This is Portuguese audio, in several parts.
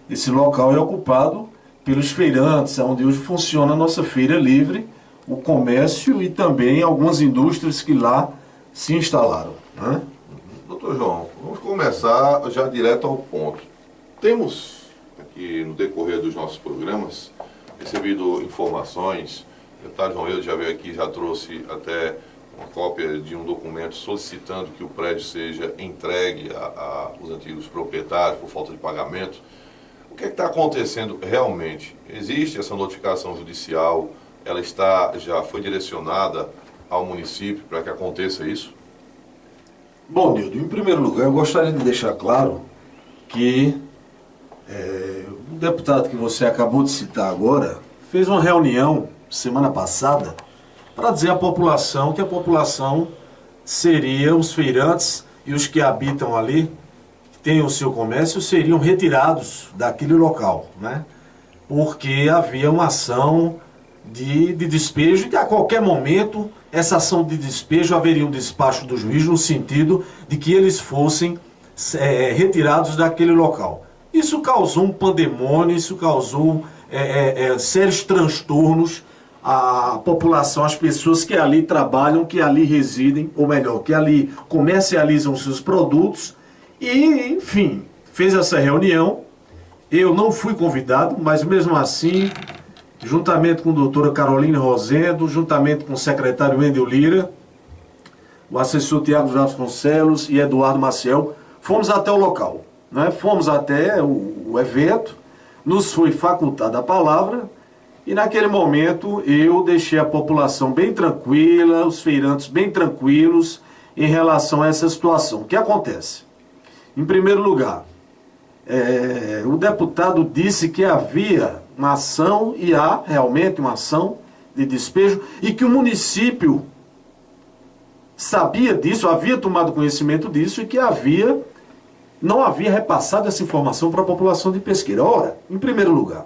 Esse local é ocupado pelos feirantes, onde hoje funciona a nossa feira livre, o comércio e também algumas indústrias que lá se instalaram, né? Doutor João, vamos começar já direto ao ponto. Temos aqui no decorrer dos nossos programas recebido informações. O deputado João Eudes já veio aqui, já trouxe até uma cópia de um documento solicitando que o prédio seja entregue aos antigos proprietários por falta de pagamento. O que é que está acontecendo realmente? Existe essa notificação judicial? Ela já foi direcionada ao município para que aconteça isso? Bom, Nildo, em primeiro lugar, eu gostaria de deixar claro que o deputado que você acabou de citar agora fez uma reunião semana passada para dizer à população que a população seria os feirantes e os que habitam ali, que têm o seu comércio, seriam retirados daquele local, né? Porque havia uma ação de despejo e que a qualquer momento essa ação de despejo haveria um despacho do juiz no sentido de que eles fossem retirados daquele local. Isso causou um pandemônio, isso causou sérios transtornos à população, às pessoas que ali trabalham, que ali residem, ou melhor, que ali comercializam seus produtos. E, enfim, fez essa reunião. Eu não fui convidado, mas mesmo assim, juntamente com a doutora Caroline Rosendo, juntamente com o secretário Wendel Lira, o assessor Tiago Vasconcelos e Eduardo Maciel, fomos até o local, né? Fomos até o evento, nos foi facultada a palavra e naquele momento eu deixei a população bem tranquila, os feirantes bem tranquilos em relação a essa situação. O que acontece? Em primeiro lugar, o deputado disse que havia uma ação, e há realmente uma ação de despejo, e que o município sabia disso, havia tomado conhecimento disso, e que não havia repassado essa informação para a população de Pesqueira. Ora, em primeiro lugar,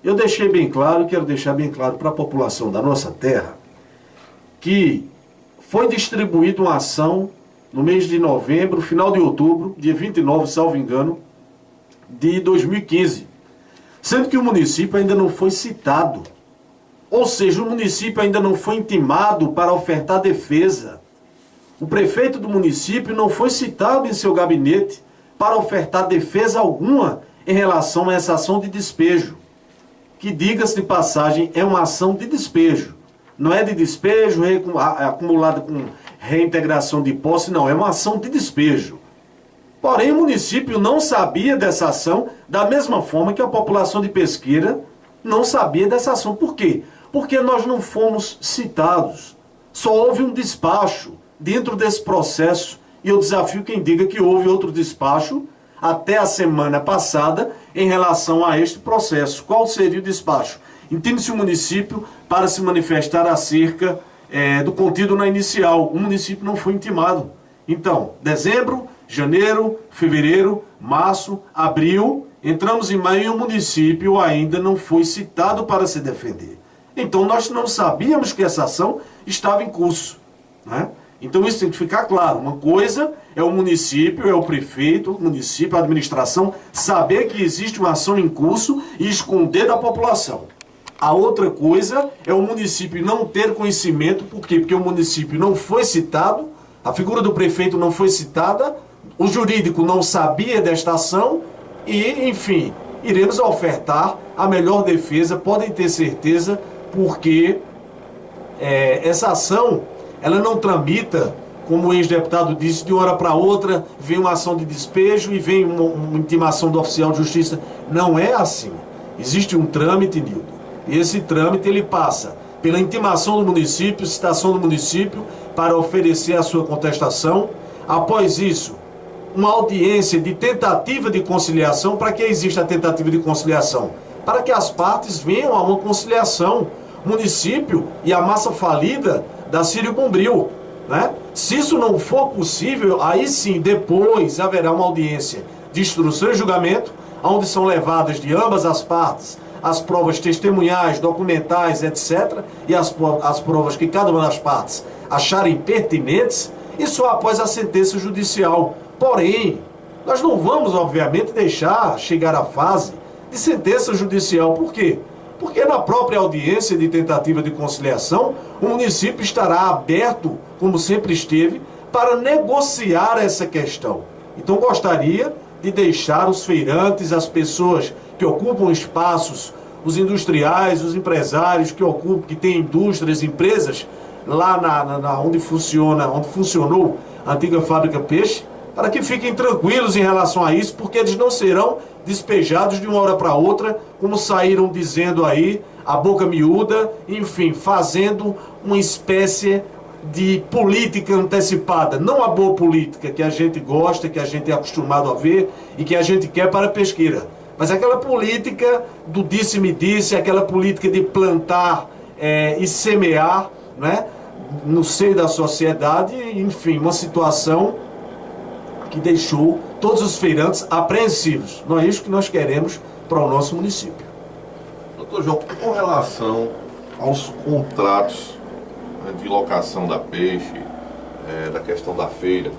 eu deixei bem claro, e quero deixar bem claro para a população da nossa terra, que foi distribuída uma ação no mês de novembro, final de outubro, dia 29, salvo engano, de 2015, sendo que o município ainda não foi citado. Ou seja, o município ainda não foi intimado para ofertar defesa. O prefeito do município não foi citado em seu gabinete para ofertar defesa alguma em relação a essa ação de despejo, que, diga-se de passagem, é uma ação de despejo. Não é de despejo acumulada com reintegração de posse, não, é uma ação de despejo. Porém, o município não sabia dessa ação, da mesma forma que a população de Pesqueira não sabia dessa ação. Por quê? Porque nós não fomos citados. Só houve um despacho dentro desse processo, e eu desafio quem diga que houve outro despacho até a semana passada em relação a este processo. Qual seria o despacho? Entende-se o município para se manifestar acerca do contido na inicial. O município não foi intimado. Então, dezembro, janeiro, fevereiro, março, abril, entramos em maio e o município ainda não foi citado para se defender. Então nós não sabíamos que essa ação estava em curso, né? Então isso tem que ficar claro. Uma coisa é o município, é o prefeito, o município, a administração, saber que existe uma ação em curso e esconder da população. A outra coisa é o município não ter conhecimento. Por quê? Porque o município não foi citado, a figura do prefeito não foi citada, o jurídico não sabia desta ação e, enfim, iremos ofertar a melhor defesa, podem ter certeza, porque essa ação, ela não tramita, como o ex-deputado disse, de uma hora para outra, vem uma ação de despejo e vem uma intimação do oficial de justiça. Não é assim. Existe um trâmite, Nildo, e esse trâmite ele passa pela intimação do município, citação do município, para oferecer a sua contestação. Após isso, uma audiência de tentativa de conciliação. Para que existe a tentativa de conciliação? Para que as partes venham a uma conciliação. Município e a massa falida da Círio Bombril, né? Se isso não for possível, aí sim, depois haverá uma audiência de instrução e julgamento, onde são levadas de ambas as partes as provas testemunhais, documentais, etc., e as provas que cada uma das partes acharem pertinentes, e só após a sentença judicial. Porém, nós não vamos, obviamente, deixar chegar à fase de sentença judicial. Por quê? Porque na própria audiência de tentativa de conciliação, o município estará aberto, como sempre esteve, para negociar essa questão. Então gostaria de deixar os feirantes, as pessoas que ocupam espaços, os industriais, os empresários que têm indústrias, empresas, lá onde funcionou a antiga fábrica Peixe, para que fiquem tranquilos em relação a isso, porque eles não serão despejados de uma hora para outra, como saíram dizendo aí, a boca miúda, enfim, fazendo uma espécie de política antecipada, não a boa política que a gente gosta, que a gente é acostumado a ver e que a gente quer para a Pesqueira, mas aquela política do disse-me-disse, aquela política de plantar e semear, né, no seio da sociedade, enfim, uma situação que deixou todos os feirantes apreensivos. Não é isso que nós queremos para o nosso município. Doutor João, com relação aos contratos de locação da Peixe, da questão da feira,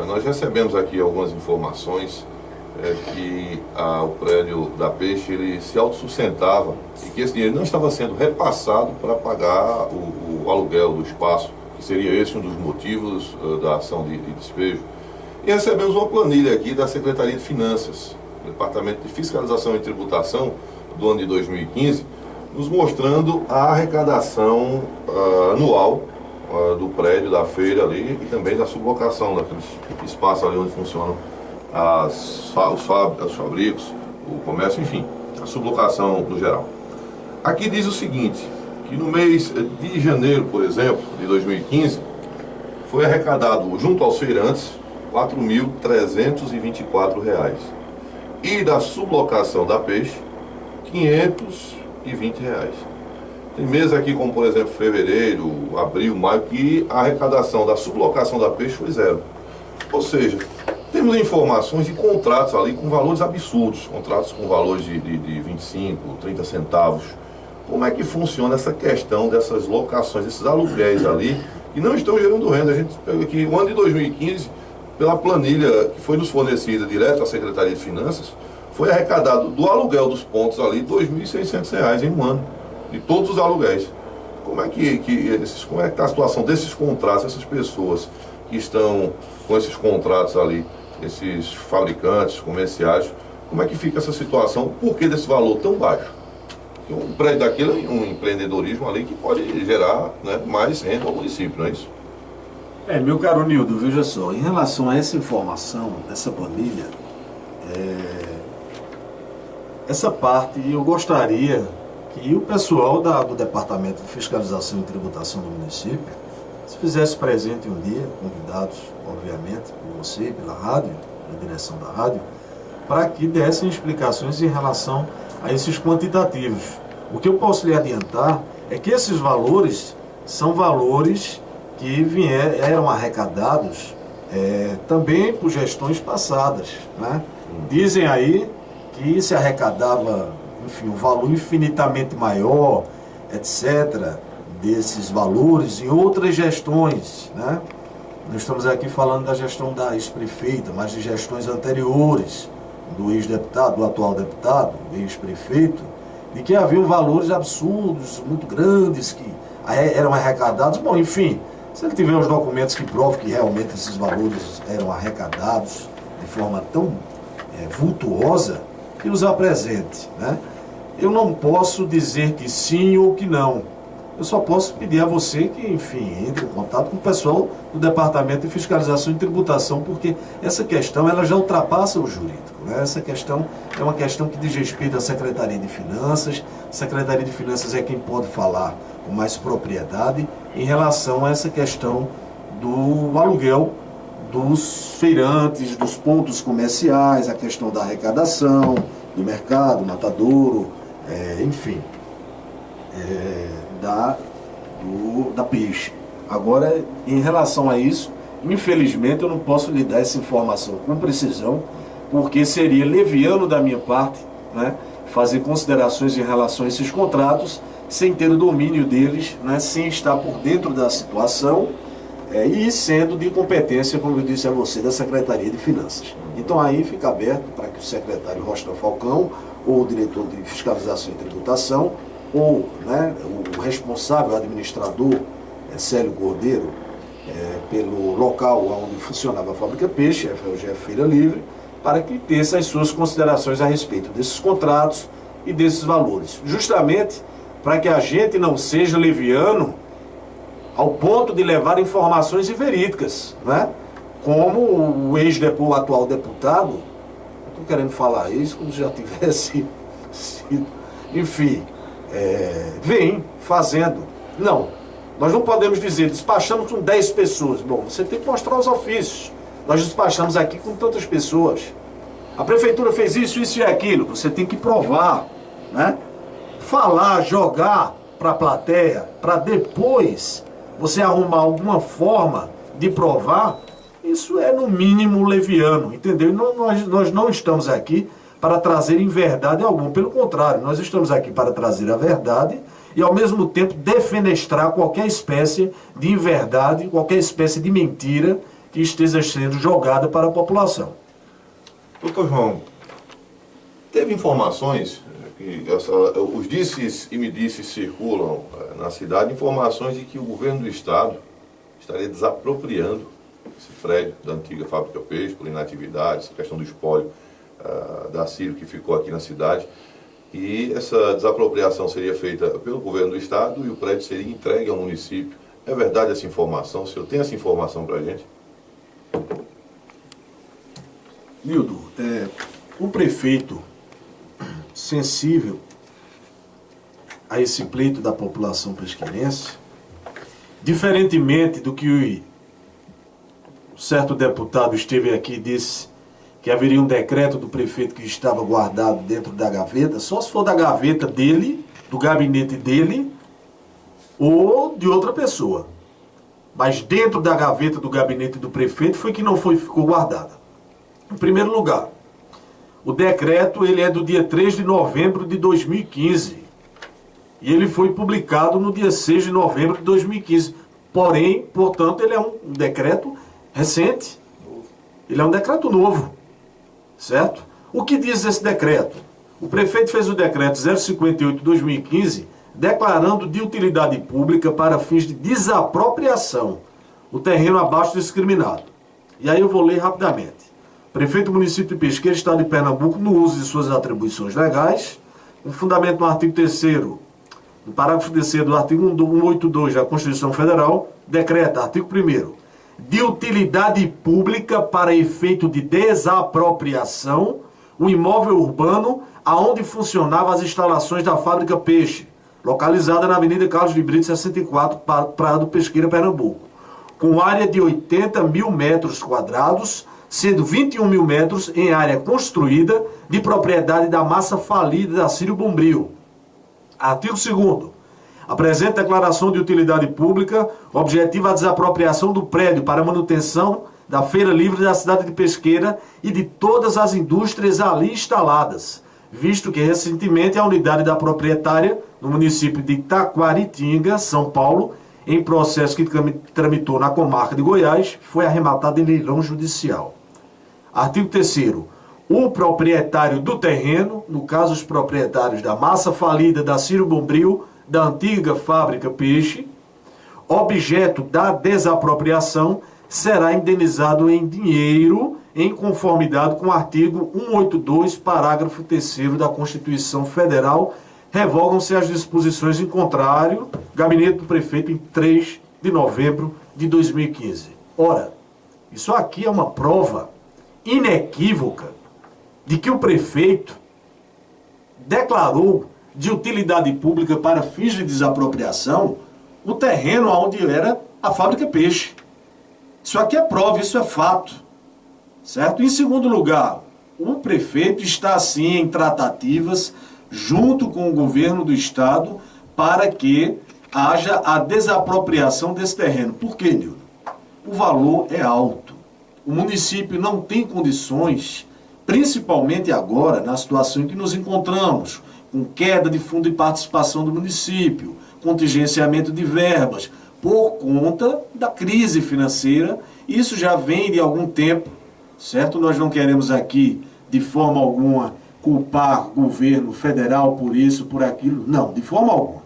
nós recebemos aqui algumas informações que o prédio da Peixe ele se autossustentava e que esse dinheiro não estava sendo repassado para pagar o aluguel do espaço, que seria esse um dos motivos da ação de despejo. E recebemos uma planilha aqui da Secretaria de Finanças, Departamento de Fiscalização e Tributação do ano de 2015, nos mostrando a arrecadação anual do prédio, da feira ali e também da sublocação daqueles espaços ali onde funcionam os fabricos, o comércio, enfim, a sublocação no geral. Aqui diz o seguinte, que no mês de janeiro, por exemplo, de 2015, foi arrecadado junto aos feirantes R$ 4.324. E da sublocação da Peixe, R$ 520. Tem meses aqui como, por exemplo, fevereiro, abril, maio, que a arrecadação da sublocação da Peixe foi zero. Ou seja, temos informações de contratos ali com valores absurdos, contratos com valores de 25, 30 centavos. Como é que funciona essa questão dessas locações, desses aluguéis ali, que não estão gerando renda? A gente pega aqui o ano de 2015, pela planilha que foi nos fornecida direto à Secretaria de Finanças, foi arrecadado do aluguel dos pontos ali R$ 2.600 em um ano, de todos os aluguéis. Como é que está a situação desses contratos, essas pessoas que estão com esses contratos ali, esses fabricantes comerciais, como é que fica essa situação? Por que desse valor tão baixo? Um prédio daquele é um empreendedorismo ali que pode gerar, né, mais renda ao município, não é isso? Meu caro Nildo, veja só, em relação a essa informação, dessa planilha, essa parte eu gostaria que o pessoal do Departamento de Fiscalização e Tributação do município se fizesse presente um dia, convidados, obviamente, por você, pela rádio, pela direção da rádio, para que dessem explicações em relação a esses quantitativos. O que eu posso lhe adiantar é que esses valores são valores que eram arrecadados também por gestões passadas, né? Dizem aí que se arrecadava, enfim, um valor infinitamente maior, etc., desses valores em outras gestões, né? Nós estamos aqui falando da gestão da ex-prefeita, mas de gestões anteriores, do ex-deputado, do atual deputado, do ex-prefeito, de que haviam valores absurdos, muito grandes, que eram arrecadados. Bom, enfim, se ele tiver os documentos que provam que realmente esses valores eram arrecadados de forma tão vultuosa, que os apresente, né? Eu não posso dizer que sim ou que não. Eu só posso pedir a você que, enfim, entre em contato com o pessoal do Departamento de Fiscalização e Tributação, porque essa questão ela já ultrapassa o jurídico, né? Essa questão é uma questão que diz respeito à Secretaria de Finanças. A Secretaria de Finanças é quem pode falar com mais propriedade em relação a essa questão do aluguel dos feirantes, dos pontos comerciais, a questão da arrecadação, do mercado, matadouro, enfim, da Peixe. Agora, em relação a isso, infelizmente eu não posso lhe dar essa informação com precisão, porque seria leviano da minha parte, né, fazer considerações em relação a esses contratos sem ter o domínio deles, né, sem estar por dentro da situação e sendo de competência, como eu disse a você, da Secretaria de Finanças. Então aí fica aberto para que o secretário Rocha Falcão ou o diretor de fiscalização e tributação, ou, né, o responsável administrador, Célio Cordeiro, pelo local onde funcionava a fábrica Peixe, a FGF Feira Livre, para que desse as suas considerações a respeito desses contratos e desses valores. Justamente para que a gente não seja leviano ao ponto de levar informações inverídicas, né? Como o atual deputado, estou querendo falar isso como se já tivesse sido, enfim, vem fazendo. Não, nós não podemos dizer, despachamos com 10 pessoas. Bom, você tem que mostrar os ofícios. Nós despachamos aqui com tantas pessoas. A prefeitura fez isso, isso e aquilo. Você tem que provar, né? Falar, jogar para a plateia, para depois você arrumar alguma forma de provar, isso é no mínimo leviano, entendeu? Nós não estamos aqui para trazer inverdade alguma, pelo contrário, nós estamos aqui para trazer a verdade e ao mesmo tempo defenestrar qualquer espécie de inverdade, qualquer espécie de mentira que esteja sendo jogada para a população. Doutor João, teve informações, que os disses e me disses circulam na cidade, informações de que o governo do estado estaria desapropriando esse prédio da antiga fábrica Peixe por inatividade, essa questão do espólio da Ciro que ficou aqui na cidade. E essa desapropriação seria feita pelo governo do estado e o prédio seria entregue ao município. É verdade essa informação? O senhor tem essa informação para a gente? Nildo, o prefeito sensível a esse pleito da população pesquinense, diferentemente do que o certo deputado esteve aqui e disse que haveria um decreto do prefeito que estava guardado dentro da gaveta, só se for da gaveta dele, do gabinete dele, ou de outra pessoa. Mas dentro da gaveta do gabinete do prefeito foi que não ficou guardada. Em primeiro lugar, o decreto ele é do dia 3 de novembro de 2015. E ele foi publicado no dia 6 de novembro de 2015. Porém, portanto, ele é um decreto recente. Ele é um decreto novo. Certo? O que diz esse decreto? O prefeito fez o decreto 058 de 2015, declarando de utilidade pública para fins de desapropriação o terreno abaixo discriminado. E aí eu vou ler rapidamente. Prefeito do município de Pesqueira, Estado de Pernambuco, no uso de suas atribuições legais, com fundamento no artigo 3º, no parágrafo 3º do artigo 182 da Constituição Federal, decreta, artigo 1º, de utilidade pública para efeito de desapropriação o imóvel urbano aonde funcionavam as instalações da fábrica Peixe, localizada na Avenida Carlos de Brito, 64, Praia do Pesqueira, Pernambuco, com área de 80 mil metros quadrados, sendo 21 mil metros em área construída de propriedade da massa falida da Ciro Bombril. Artigo 2º. A presente declaração de utilidade pública objetiva a desapropriação do prédio para manutenção da Feira Livre da cidade de Pesqueira e de todas as indústrias ali instaladas, visto que recentemente a unidade da proprietária no município de Taquaritinga, São Paulo, em processo que tramitou na comarca de Goiás, foi arrematada em leilão judicial. Artigo 3º. O proprietário do terreno, no caso os proprietários da massa falida da Ciro Bombril, da antiga fábrica Peixe, objeto da desapropriação, será indenizado em dinheiro em conformidade com o artigo 182, parágrafo 3º da Constituição Federal. Revogam-se as disposições em contrário, gabinete do prefeito em 3 de novembro de 2015. Ora, isso aqui é uma prova inequívoca de que o prefeito declarou de utilidade pública para fins de desapropriação o terreno onde era a fábrica Peixe. Isso aqui é prova, isso é fato. Certo? Em segundo lugar, o prefeito está sim em tratativas junto com o governo do estado para que haja a desapropriação desse terreno. Por quê, Nildo? O valor é alto. O município não tem condições, principalmente agora, na situação em que nos encontramos, com queda de fundo de participação do município, contingenciamento de verbas, por conta da crise financeira. Isso já vem de algum tempo, certo? Nós não queremos aqui, de forma alguma, culpar o governo federal por isso, por aquilo. Não, de forma alguma.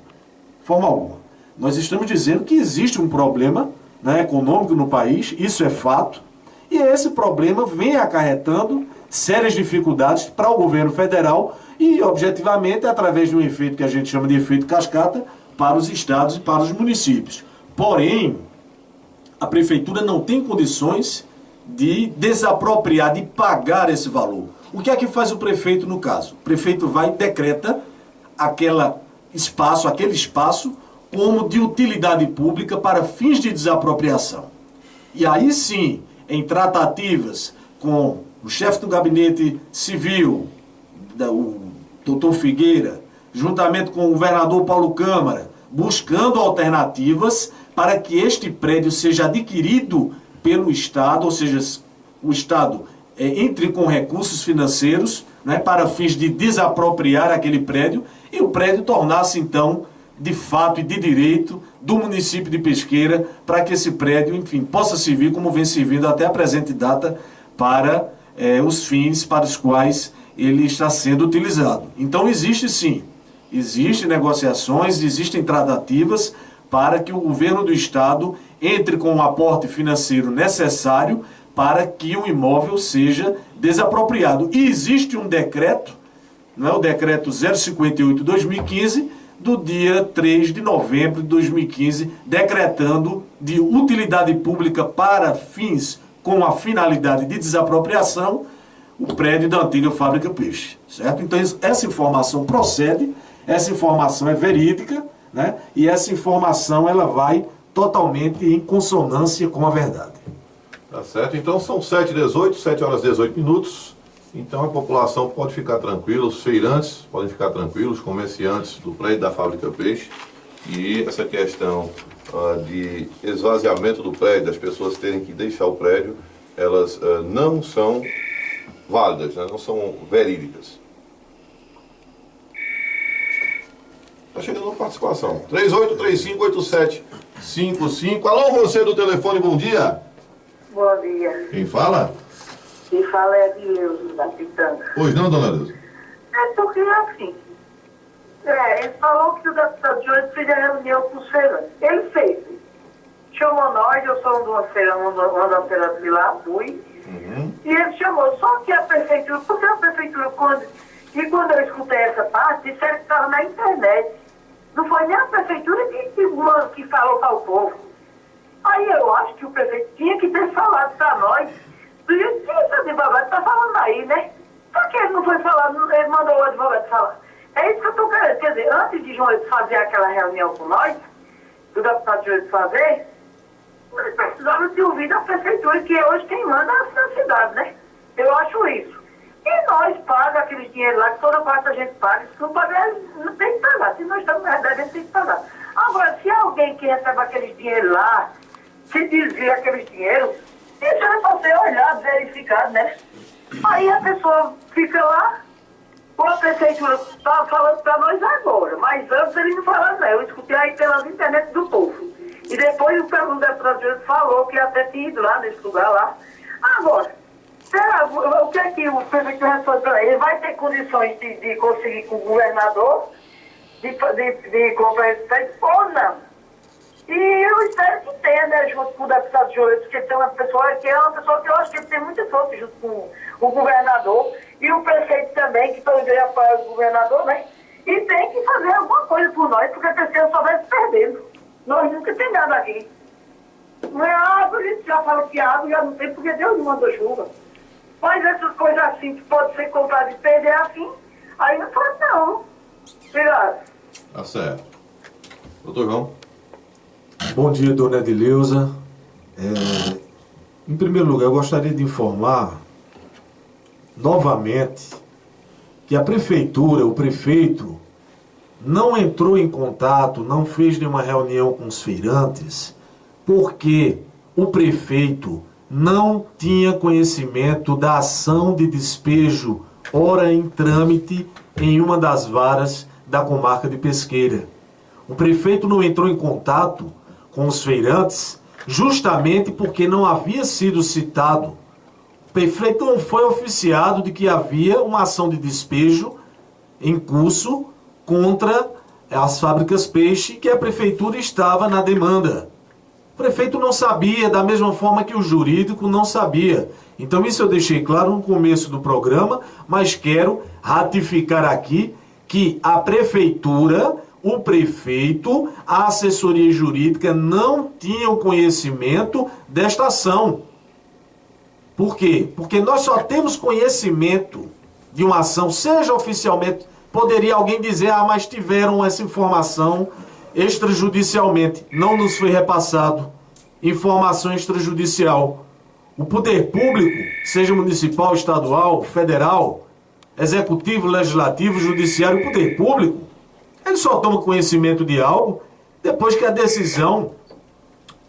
De forma alguma. Nós estamos dizendo que existe um problema, né, econômico no país, isso é fato, e esse problema vem acarretando sérias dificuldades para o governo federal e, objetivamente, através de um efeito que a gente chama de efeito cascata, para os estados e para os municípios. Porém, a prefeitura não tem condições de desapropriar, de pagar esse valor. O que é que faz o prefeito no caso? O prefeito vai e decreta aquele espaço como de utilidade pública para fins de desapropriação. E aí sim, em tratativas com o chefe do gabinete civil, o doutor Figueira, juntamente com o governador Paulo Câmara, buscando alternativas para que este prédio seja adquirido pelo Estado, ou seja, o Estado entre com recursos financeiros, né, para fins de desapropriar aquele prédio e o prédio tornasse então de fato e de direito do município de Pesqueira, para que esse prédio, enfim, possa servir como vem servindo até a presente data para os fins para os quais ele está sendo utilizado. Então existe sim, existem negociações, existem tratativas para que o governo do estado entre com o aporte financeiro necessário para que o imóvel seja desapropriado. E existe um decreto, não é, o decreto 058/2015, do dia 3 de novembro de 2015, decretando de utilidade pública para fins com a finalidade de desapropriação o prédio da antiga fábrica Peixe, certo? Então essa informação procede, essa informação é verídica, né? E essa informação ela vai totalmente em consonância com a verdade. Tá certo? Então são 7h18, 7h18. Então a população pode ficar tranquila, os feirantes podem ficar tranquilos, os comerciantes do prédio da fábrica Peixe. E essa questão de esvaziamento do prédio, das pessoas terem que deixar o prédio, elas não são válidas, né? Não são verídicas. Está chegando uma participação. 38358755. Alô, você do telefone, bom dia. Bom dia. Quem fala? Quem fala é de Deus, da Pitanga. Pois não, dona Luz? É porque assim, ele falou que o deputado de hoje fez a reunião com os feirantes. Ele fez. Chamou nós, eu sou uma da feira de lá, fui. E ele chamou, só que a prefeitura, porque a prefeitura, quando eu escutei essa parte, disseram que estava na internet. Não foi nem a prefeitura que falou para o povo. Aí eu acho que o prefeito tinha que ter falado para nós. E esse advogado está falando aí, né? Por que ele não foi falar, ele mandou o advogado falar? É isso que eu estou querendo. Quer dizer, antes de João fazer aquela reunião com nós, do deputado João fazer, nós precisamos ter ouvido a prefeitura, que é hoje quem manda na cidade, né? Eu acho isso. E nós pagamos aqueles dinheiros lá, que toda parte a gente paga. Se não pagar, não tem que pagar. Se nós estamos na verdade, a gente tem que pagar. Agora, se alguém que recebe aqueles dinheiros lá, se desvia aqueles dinheiros, isso é para ser olhado, verificado, né? Aí a pessoa fica lá, a prefeitura está falando para nós agora, mas antes ele não falava, não. Eu escutei aí pelas internet do povo. E depois o deputado falou que até tinha ido lá nesse lugar lá. Agora, o que é que o prefeito responde para ele? Ele vai ter condições de conseguir com o governador, de comprar esse prédio ou não? E eu espero que tenha, né, junto com o deputado Joel, porque tem uma pessoa que é uma pessoa que eu acho que ele tem muita força junto com o governador e o prefeito também, que todo dia apoia o governador, né? E tem que fazer alguma coisa por nós, porque a pessoa só vai se perdendo. Nós nunca tem nada aqui. Não é água, a gente já fala que água já não tem, porque Deus não mandou chuva. Mas essas coisas assim que pode ser compradas e perder assim, aí não pode não. Obrigado. Tá certo. Doutor João. Bom dia, dona Edileuza. Em primeiro lugar, eu gostaria de informar novamente que a prefeitura, o prefeito, não entrou em contato, não fez nenhuma reunião com os feirantes, porque o prefeito não tinha conhecimento da ação de despejo ora em trâmite em uma das varas da comarca de Pesqueira. O prefeito não entrou em contato com os feirantes justamente porque não havia sido citado prefeito não foi oficiado de que havia uma ação de despejo em curso contra as fábricas peixe, que a prefeitura estava na demanda. O prefeito não sabia, da mesma forma que o jurídico não sabia. Então isso eu deixei claro no começo do programa, mas quero ratificar aqui que a prefeitura, o prefeito, a assessoria jurídica não tinham conhecimento desta ação. Por quê? Porque nós só temos conhecimento de uma ação, seja oficialmente, poderia alguém dizer, mas tiveram essa informação extrajudicialmente. Não nos foi repassado informação extrajudicial. O poder público, seja municipal, estadual, federal, executivo, legislativo, judiciário, o poder público, ele só toma conhecimento de algo depois que a decisão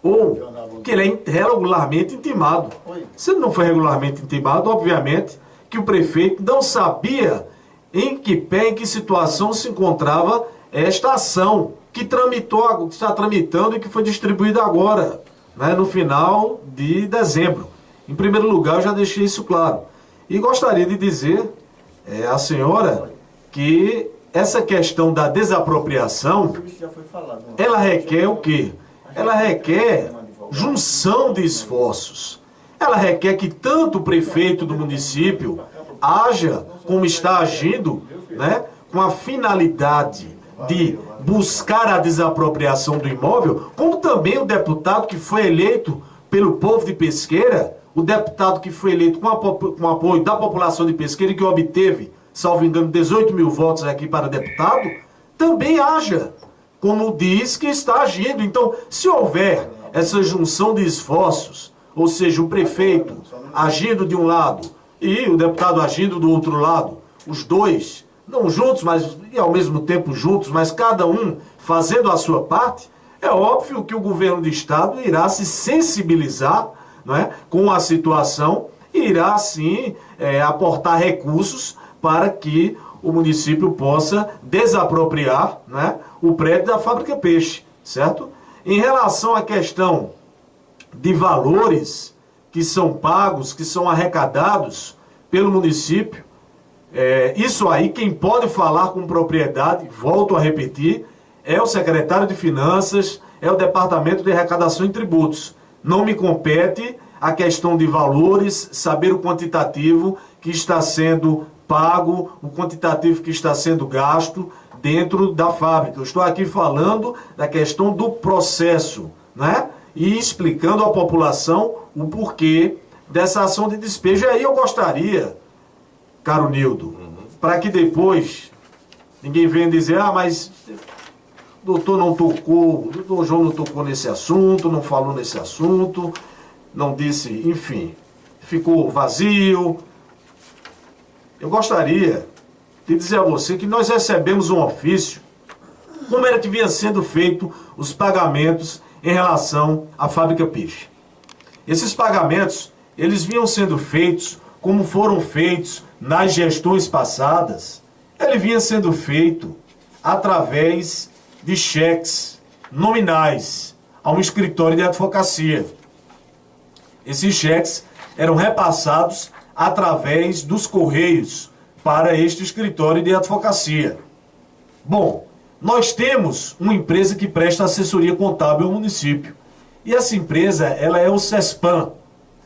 ou que ele é regularmente intimado. Se ele não foi regularmente intimado, obviamente que o prefeito não sabia em que pé, em que situação se encontrava esta ação que tramitou, que está tramitando e que foi distribuída agora, né, no final de dezembro. Em primeiro lugar, eu já deixei isso claro. E gostaria de dizer à senhora que essa questão da desapropriação, ela requer o quê? Ela requer junção de esforços. Ela requer que tanto o prefeito do município haja como está agindo, né, com a finalidade de buscar a desapropriação do imóvel, como também o deputado que foi eleito pelo povo de Pesqueira, o deputado que foi eleito com apoio da população de Pesqueira e que obteve, salvo engano, 18 mil votos aqui para deputado, também haja como diz que está agindo. Então, se houver essa junção de esforços, ou seja, o prefeito agindo de um lado e o deputado agindo do outro lado, os dois, não juntos, mas e ao mesmo tempo juntos, mas cada um fazendo a sua parte, é óbvio que o governo do estado irá se sensibilizar, não é, com a situação e irá, sim, aportar recursos para que o município possa desapropriar, né, o prédio da fábrica peixe, certo? Em relação à questão de valores que são pagos, que são arrecadados pelo município, isso aí quem pode falar com propriedade, volto a repetir, é o secretário de Finanças, é o Departamento de Arrecadação e Tributos. Não me compete a questão de valores, saber o quantitativo que está sendo pago, o quantitativo que está sendo gasto dentro da fábrica. Eu estou aqui falando da questão do processo, né? E explicando à população o porquê dessa ação de despejo. E aí eu gostaria, caro Nildo, para que depois ninguém venha dizer, mas o doutor não tocou, o doutor João não tocou nesse assunto, não falou nesse assunto, não disse, enfim, ficou vazio. Eu gostaria de dizer a você que nós recebemos um ofício, como era que vinha sendo feito os pagamentos em relação à fábrica peixe. Esses pagamentos, eles vinham sendo feitos como foram feitos nas gestões passadas. Ele vinha sendo feito através de cheques nominais a um escritório de advocacia. Esses cheques eram repassados através dos correios para este escritório de advocacia. Bom, nós temos uma empresa que presta assessoria contábil ao município. E essa empresa, ela é o CESPAM.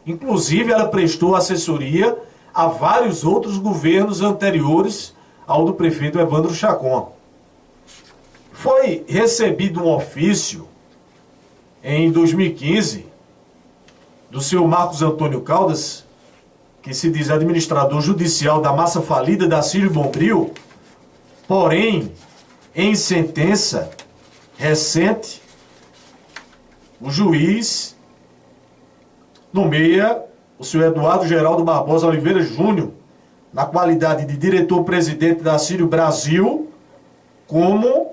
Inclusive, ela prestou assessoria a vários outros governos anteriores ao do prefeito Evandro Chacon. Foi recebido um ofício em 2015 do senhor Marcos Antônio Caldas, que se diz administrador judicial da massa falida da Círio Bombril, porém, em sentença recente, o juiz nomeia o senhor Eduardo Geraldo Barbosa Oliveira Júnior, na qualidade de diretor-presidente da Círio Brasil, como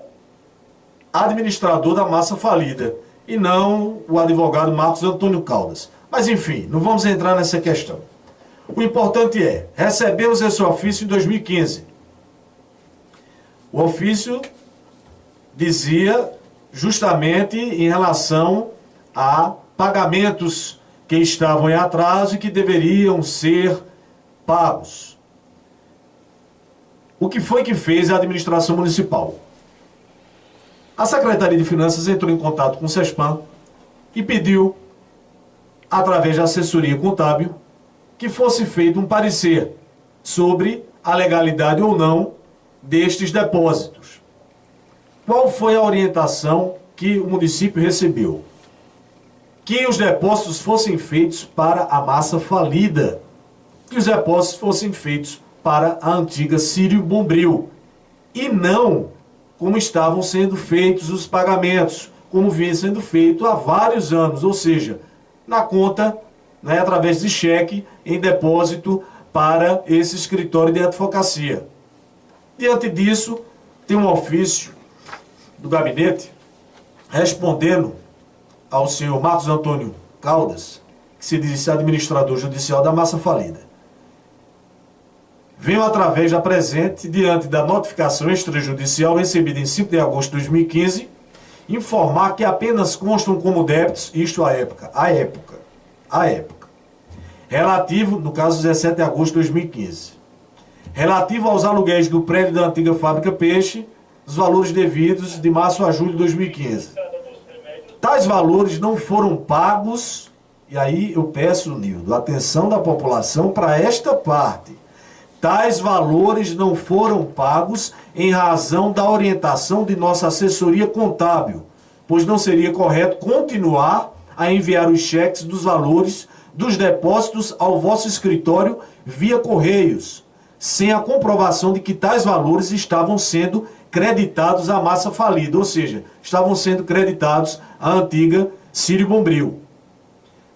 administrador da massa falida, e não o advogado Marcos Antônio Caldas. Mas, enfim, não vamos entrar nessa questão. O importante é, recebemos esse ofício em 2015. O ofício dizia justamente em relação a pagamentos que estavam em atraso e que deveriam ser pagos. O que foi que fez a administração municipal? A Secretaria de Finanças entrou em contato com o SESPAM e pediu, através da assessoria contábil, que fosse feito um parecer sobre a legalidade ou não destes depósitos. Qual foi a orientação que o município recebeu? Que os depósitos fossem feitos para a massa falida, que os depósitos fossem feitos para a antiga Círio Bombril, e não como estavam sendo feitos os pagamentos, como vinha sendo feito há vários anos, ou seja, na conta, né, através de cheque em depósito para esse escritório de advocacia. Diante disso, tem um ofício do gabinete respondendo ao senhor Marcos Antônio Caldas, que se diz administrador judicial da massa falida. Venho através da presente, diante da notificação extrajudicial recebida em 5 de agosto de 2015, informar que apenas constam como débitos, isto à época, relativo, no caso 17 de agosto de 2015, relativo aos aluguéis do prédio da antiga fábrica Peixe, os valores devidos de março a julho de 2015. Tais valores não foram pagos, e aí eu peço, Nildo, atenção da população para esta parte. Tais valores não foram pagos em razão da orientação de nossa assessoria contábil, pois não seria correto continuar a enviar os cheques dos valores dos depósitos ao vosso escritório via correios, sem a comprovação de que tais valores estavam sendo creditados à massa falida, ou seja, estavam sendo creditados à antiga Círio Bombril.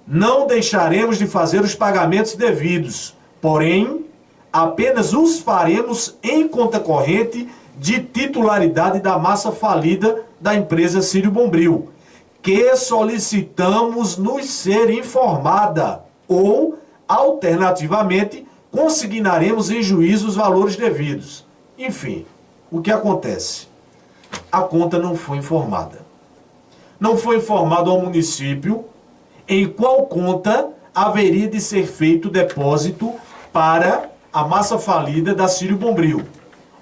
Não deixaremos de fazer os pagamentos devidos, porém, apenas os faremos em conta corrente de titularidade da massa falida da empresa Círio Bombril, que solicitamos nos ser informada, ou, alternativamente, consignaremos em juízo os valores devidos. Enfim, o que acontece? A conta não foi informada. Não foi informado ao município em qual conta haveria de ser feito o depósito para a massa falida da Círio Bombril.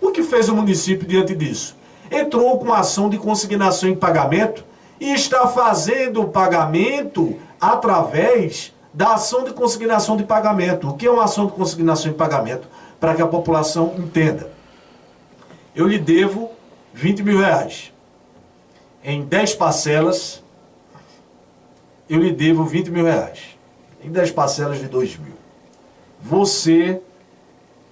O que fez o município diante disso? Entrou com ação de consignação em pagamento e está fazendo o pagamento através da ação de consignação de pagamento. O que é uma ação de consignação em pagamento? Para que a população entenda. Eu lhe devo 20 mil reais. Em 10 parcelas, eu lhe devo 20 mil reais. Em 10 parcelas de 2 mil. Você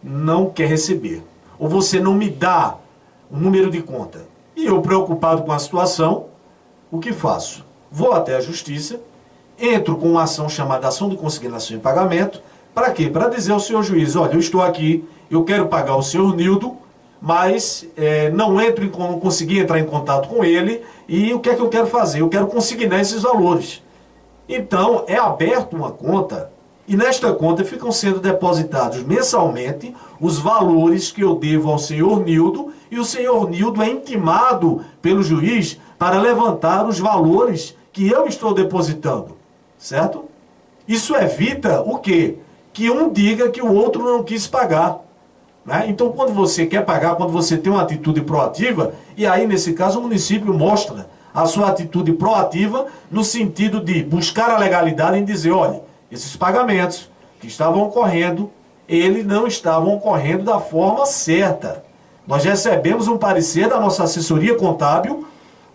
não quer receber. Ou você não me dá o número de conta. E eu, preocupado com a situação, o que faço? Vou até a justiça, entro com uma ação chamada ação de consignação em pagamento. Para quê? Para dizer ao senhor juiz, olha, eu estou aqui, eu quero pagar o senhor Nildo, mas não consegui entrar em contato com ele, e o que é que eu quero fazer? Eu quero consignar esses valores. Então, é aberta uma conta, e nesta conta ficam sendo depositados mensalmente os valores que eu devo ao senhor Nildo, e o senhor Nildo é intimado pelo juiz para levantar os valores que eu estou depositando, certo? Isso evita o quê? Que um diga que o outro não quis pagar. Né? Então, quando você quer pagar, quando você tem uma atitude proativa, e aí, nesse caso, o município mostra a sua atitude proativa no sentido de buscar a legalidade em dizer, olha, esses pagamentos que estavam ocorrendo, eles não estavam ocorrendo da forma certa. Nós recebemos um parecer da nossa assessoria contábil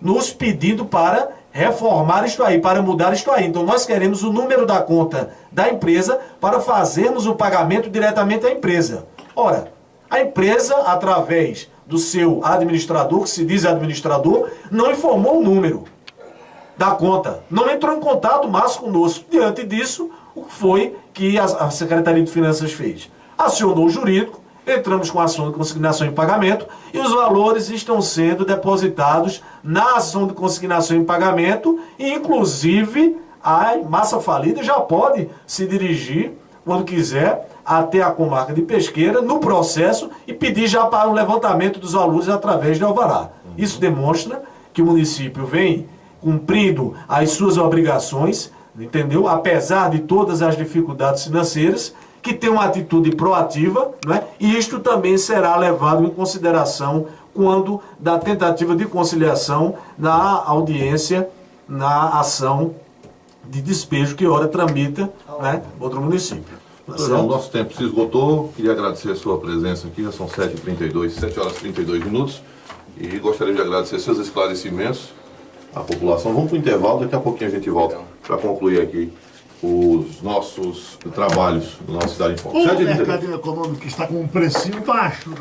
nos pedindo para reformar isto aí, para mudar isto aí. Então, nós queremos o número da conta da empresa para fazermos o pagamento diretamente à empresa. Ora, a empresa, através do seu administrador, que se diz administrador, não informou o número da conta. Não entrou em contato mais conosco. Diante disso, o que foi que a Secretaria de Finanças fez? Acionou o jurídico, entramos com a ação de consignação em pagamento e os valores estão sendo depositados na ação de consignação em pagamento e, inclusive, a massa falida já pode se dirigir, quando quiser, até a comarca de Pesqueira, no processo, e pedir já para o levantamento dos valores através de alvará. Isso demonstra que o município vem cumprindo as suas obrigações entendeu? Apesar de todas as dificuldades financeiras, que tem uma atitude proativa, né? E isto também será levado em consideração quando da tentativa de conciliação na audiência, na ação de despejo que ora tramita, né, outro município. Doutor, o nosso tempo se esgotou. Queria agradecer a sua presença aqui, já são 7h32, 7 horas e 32 minutos. E gostaria de agradecer seus esclarecimentos à população. Vamos para o intervalo, daqui a pouquinho a gente volta para concluir aqui os nossos trabalhos do nosso Cidade em Foco. O mercado econômico está com um precinho baixo.